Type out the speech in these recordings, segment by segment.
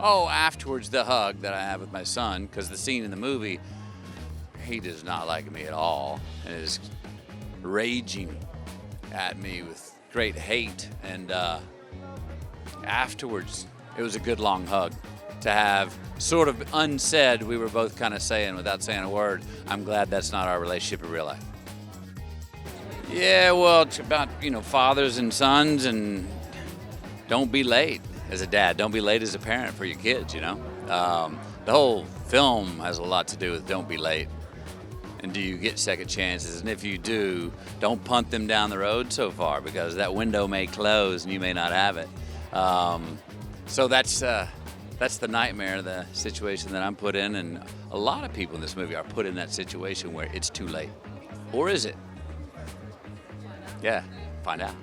Oh, afterwards, the hug that I have with my son, because the scene in the movie, he does not like me at all and is raging at me with great hate. And afterwards, it was a good long hug to have, sort of unsaid. We were both kind of saying, without saying a word, I'm glad that's not our relationship in real life. Yeah, well, it's about, fathers and sons, and don't be late as a dad. Don't be late as a parent for your kids, The whole film has a lot to do with don't be late. And do you get second chances? And if you do, don't punt them down the road so far, because that window may close and you may not have it. So that's the nightmare, the situation that I'm put in. And a lot of people in this movie are put in that situation where it's too late. Or is it? Yeah, find out.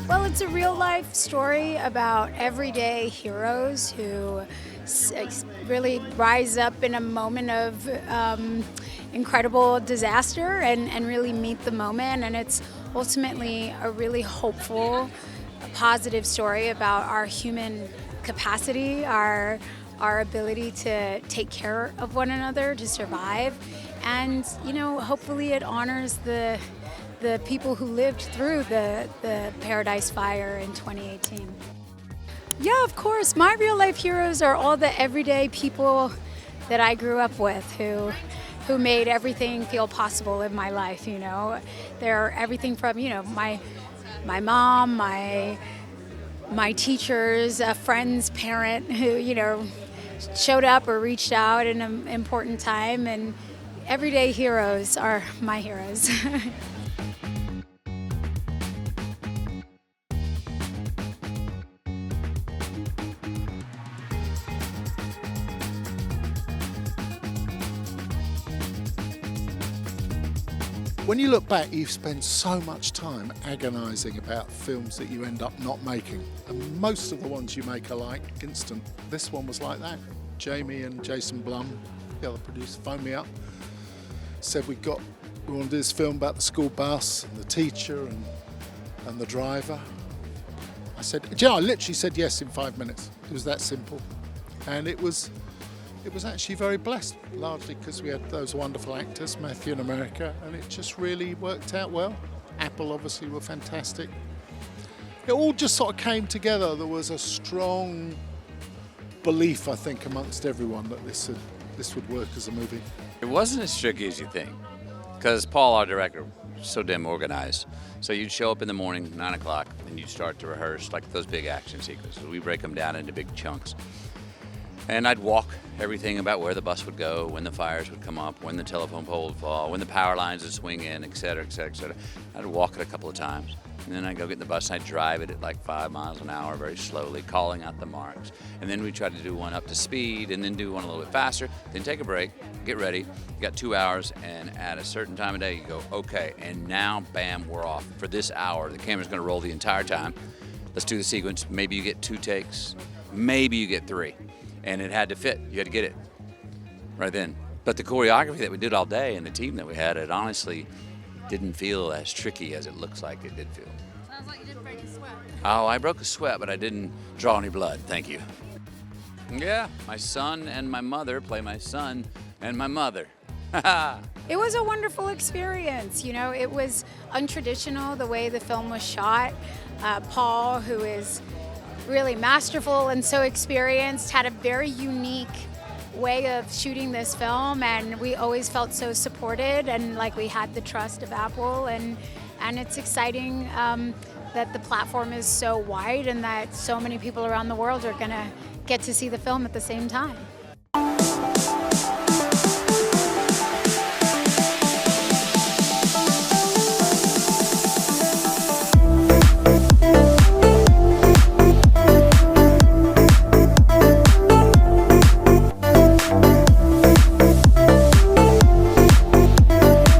Well, it's a real-life story about everyday heroes who really rise up in a moment of incredible disaster and really meet the moment. And it's ultimately a really hopeful, positive story about our human capacity, our ability to take care of one another, to survive. And, hopefully it honors the people who lived through the Paradise Fire in 2018. Yeah, of course. My real life heroes are all the everyday people that I grew up with who made everything feel possible in my life, They're everything from, my mom, my teachers, a friend's parent who, showed up or reached out in an important time, and everyday heroes are my heroes. When you look back, you've spent so much time agonising about films that you end up not making. And most of the ones you make are like instant. This one was like that. Jamie and Jason Blum, the other producer, phoned me up, said we want to do this film about the school bus and the teacher and the driver. I said, I literally said yes in 5 minutes. It was that simple. And it was actually very blessed, largely because we had those wonderful actors, Matthew in America, and it just really worked out well. Apple obviously were fantastic. It all just sort of came together. There was a strong belief, I think, amongst everyone that this would work as a movie. It wasn't as tricky as you think, because Paul, our director, was so damn organized. So you'd show up in the morning, 9 o'clock, and you'd start to rehearse like those big action sequences. We break them down into big chunks. And I'd walk everything about where the bus would go, when the fires would come up, when the telephone pole would fall, when the power lines would swing in, et cetera, et cetera, et cetera. I'd walk it a couple of times. And then I'd go get in the bus and I'd drive it at like 5 miles an hour very slowly, calling out the marks. And then we tried to do one up to speed and then do one a little bit faster, then take a break, get ready. You got 2 hours, and at a certain time of day you go, okay, and now, bam, we're off. For this hour, the camera's gonna roll the entire time. Let's do the sequence. Maybe you get 2 takes, maybe you get 3. And it had to fit. You had to get it right then. But the choreography that we did all day and the team that we had, it honestly didn't feel as tricky as it looks like it did feel. Sounds like you didn't break a sweat. Oh, I broke a sweat, but I didn't draw any blood. Thank you. Yeah, my son and my mother play my son and my mother. It was a wonderful experience. It was untraditional the way the film was shot. Paul, who is really masterful and so experienced, had a very unique way of shooting this film, and we always felt so supported and like we had the trust of Apple, and it's exciting that the platform is so wide and that so many people around the world are gonna get to see the film at the same time.